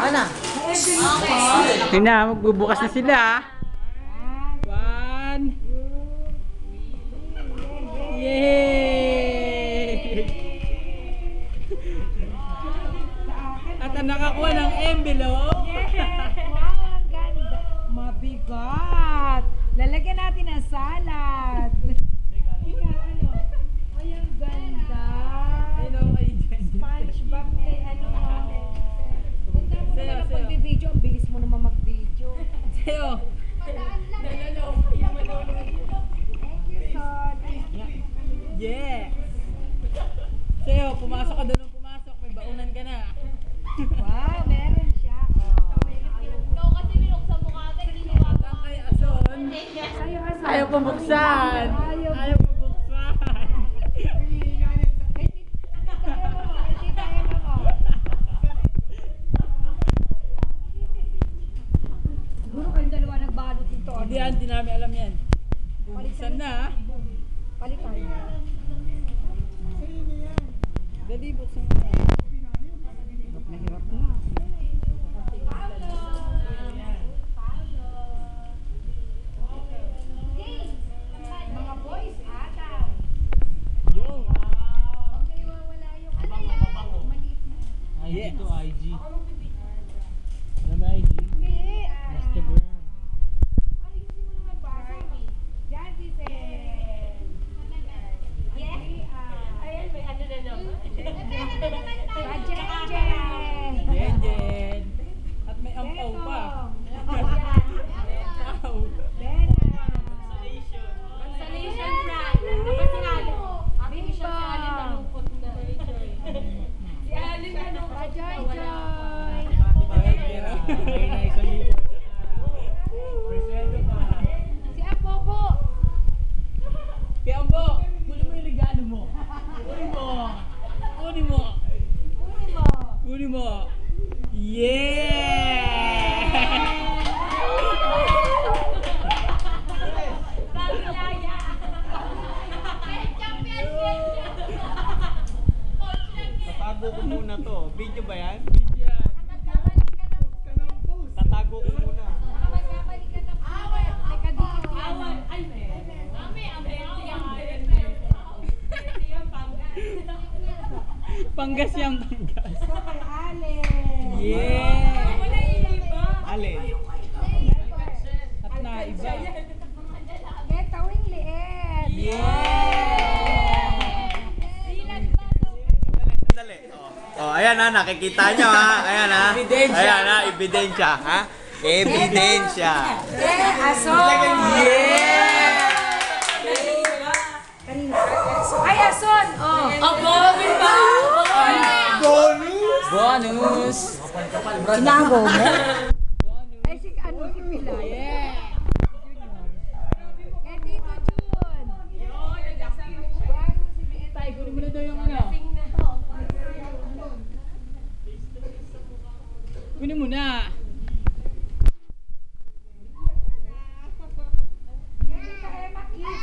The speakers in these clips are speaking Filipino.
Ana. Yun na, magbubukas na sila. One. Yay! At ang nakakuha ng envelope. Wow, ang ganda. Mabigat. Lalagyan natin ng salad. Ay, ang ganda. Hello kay Jen. SpongeBob kay ano. Punta mo naman ang pag-video. Ang bilis mo naman mag-video. Sa'yo. Thank you, Son. Yeah. Sa'yo, pumasok ka doon ng pumasok. May baunan ka na. Wow, meron siya. Ikaw kasi binuksan mo ka agad, ginawa mo. Saan kay Ason? Sa'yo, Ason. Ayaw pabuksan. Ayaw pabuksan. Tita Emma mo. Siguro kayong dalawa nagbalot dito. Hindi namin alam yan. Bubuksan na. Palitan. Dali, buksan mo. Mahirap na. Mga boys, Adam. Yo. Huwag kayo wawala yung maliit na. IG to IG. Alam mo IG? Hindi. Instagram. Ayusin mo naman basa. Yan, Giselle. Ayan, may ano na naman. Jen. Jen Jen. At may ampaw pa. Ampaw. Consolation prize. Kapag sinali, artificial si Alin nalungkot na. Si Alin nalungkot na wala pa. May naisang libo. Presento pa. Si Apobo. Kaya Ambo, kunin mo yung regalo mo. Kunin mo. Kunin mo. Kunin mo. Kunin mo. Yeah! Ramilaya. Champion, Tatago ko muna to. Video ba yan? Bigyan. Tatago ko muna. Magkamali ka ng teka dito. Awan. Ay, ame. Pangas yung panggas. Ito kay Ale. Yeah! Wala yung iba. Alin? At naiba. Ito wing liit. Yeah! Sandali. Oh, ayan na, nakikita nyo ha. Ayan ha. Ebidensya. Ayan ha, ebidensya ha. Ebidensya. Aso. Ay, Ason. Oh. Abo, ba? Bonus! Inago mo? Ay, si ano, si Pila. Yeah! Eh, Tito Jun. Tay, kunin mo na daw yung ano. Kunin mo na. Tita Emma Kiss.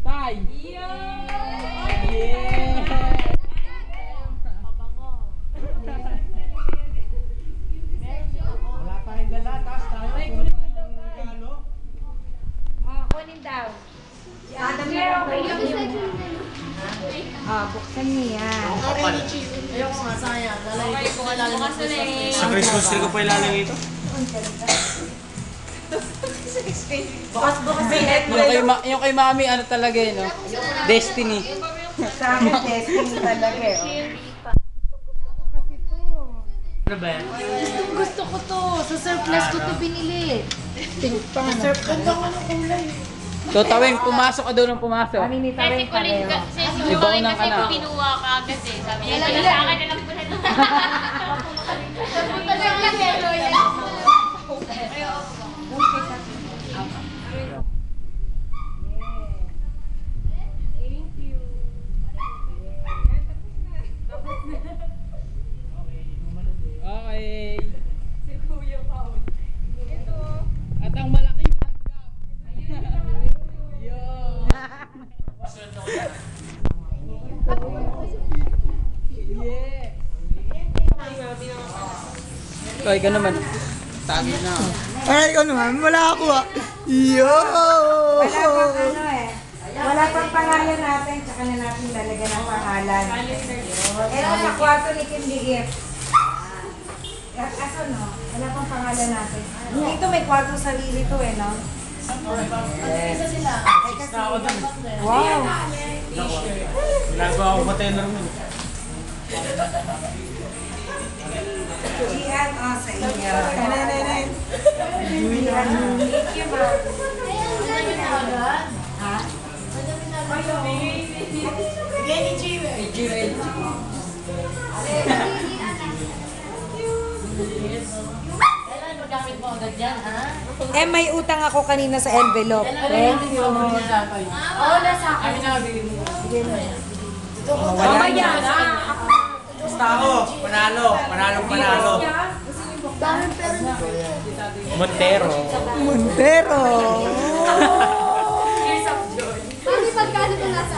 Tay! Yeah! Wala tayong dala, taas tayo. Kunin mo yung regalo. Kunin daw. Si Adam na okay yung buksan niya. Ayoko nga, sayang. Lalagay ko nga lalagay ko Sa Christmas tree ko pa ilalagay ito. Yung kay mami, ano talaga yun, no? Destiny. Sa akin, destiny talaga eh. Ano ba yan? Gusto ko to. Sa surplus ko to binili. Totawin, pumasok ka doon ng pumasok. Paninita Kasi rin kulit pareho. kasi Ibaw sinuway ng kasi anak. pinuha ka kasi. Sabi niya, sa akin na lang po na ito. Napunta lang kasi. Okay. At ang malaking tanggap. Yo. Ikaw, ikaw naman. Tagi na. Ay, ikaw naman, wala ako ah. Yo! Wala pang ano eh. Wala pang pangalan natin, tsaka na natin lalagyan ng pangalan. Ito sa kwarto ni Kim Digip. Aso no? Wala pang pangalan natin. Dito may kwarto sarili to eh, no? Wow! Ginagawa ko ba tayo lang yun? Gian, sa inyo. Gian, thank you, ma. Ha? Eh, may utang ako kanina sa envelope. Thank you. Oo, nasa akin. Mamaya na. Basta ako, panalo. Montero. Montero! Kasi pagkano ito nasa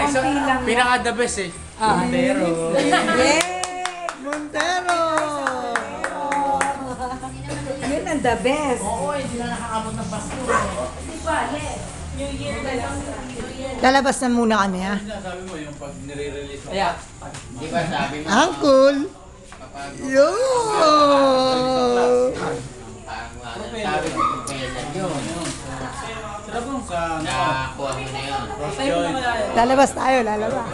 Isa, pinaka-the best eh. Montero. Yay! Montero! Yun ang the best. Lalabas na muna kami ha. Sabi mo yung pag nire-release mo. Kaya, Di ba sabi mo? Uncle! Yo! Sabi mo yung pesan yun. Sarap mo sa nakakuha mo na yun. Cross joint. Lalabas tayo, lalabas.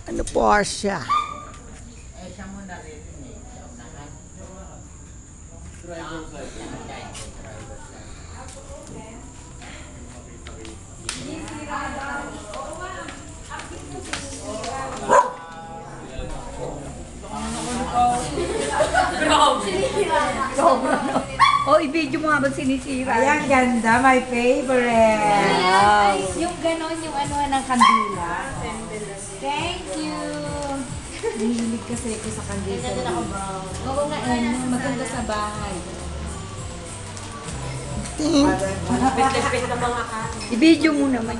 Ano Porsche? Oh, i-video mo habang sinisira. Ayan, ganda. My favorite. Yung ganon, yung ano ng kandila. Thank you. Mahilig kasi ako sa kandila. Oo nga, eh. Maganda sa bahay. Ting. I-video mo naman.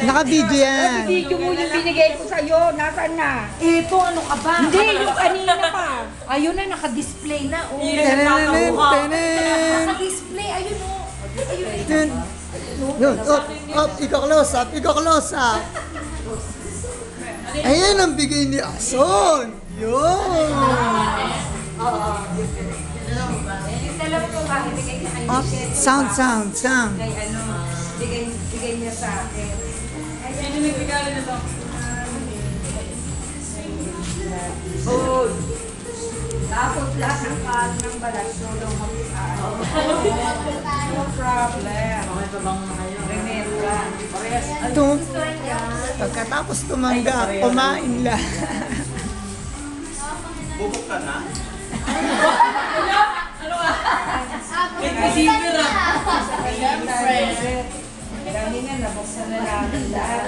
Naka-video yan. I-video mo yung binigay ko sa'yo. Nasaan na? Ito, ano ka ba? Hindi, yung kanina pa. Ayun na, naka-display na. Oh. Tenen, tenen. Naka-display, ayun o. Ayun. Ten. Yun, up, ika-close up. Ayan ang bigay ni Ason. Yun. Yung dalawa ko ba, ibigay niya kay Up, sound. Kay ano, bigay niya sa akin. sino nagregalo na to? Food. Tapos lahat ng kalan ng balat, tulong mag-aan. No problem. Remember. Ito, pagkatapos tumanggap, kumain lang. Bubok ka na? Receiver ah. Dami na, nabuksan na namin lahat.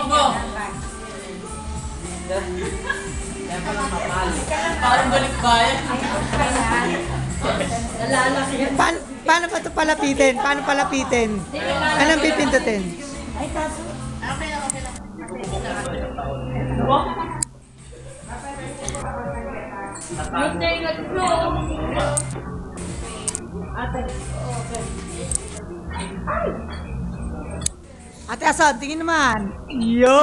Bok. Parang balik bayan. Paano pa ito palapitin? Anong pipindutin? Ate Ason, tingin naman. Yun!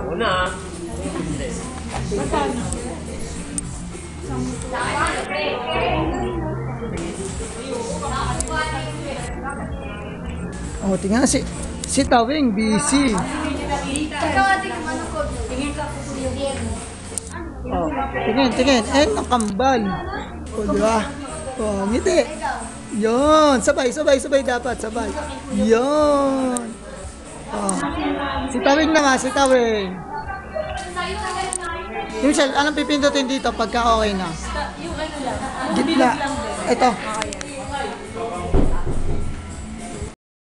Una. Oh, tingnan si Tawing busy. Ikaw ate kung ano ko. Tingin ka po yung Oh, tingin. Ang kambal. O, di ba? Oh, ngiti. Yun. Sabay dapat. Sabay. Yun. Oh. Si Tawing naman, si Tawing. Yung Michelle, anong pipindutin dito pagka okay na? Yung ano lang. Gitla. Ito.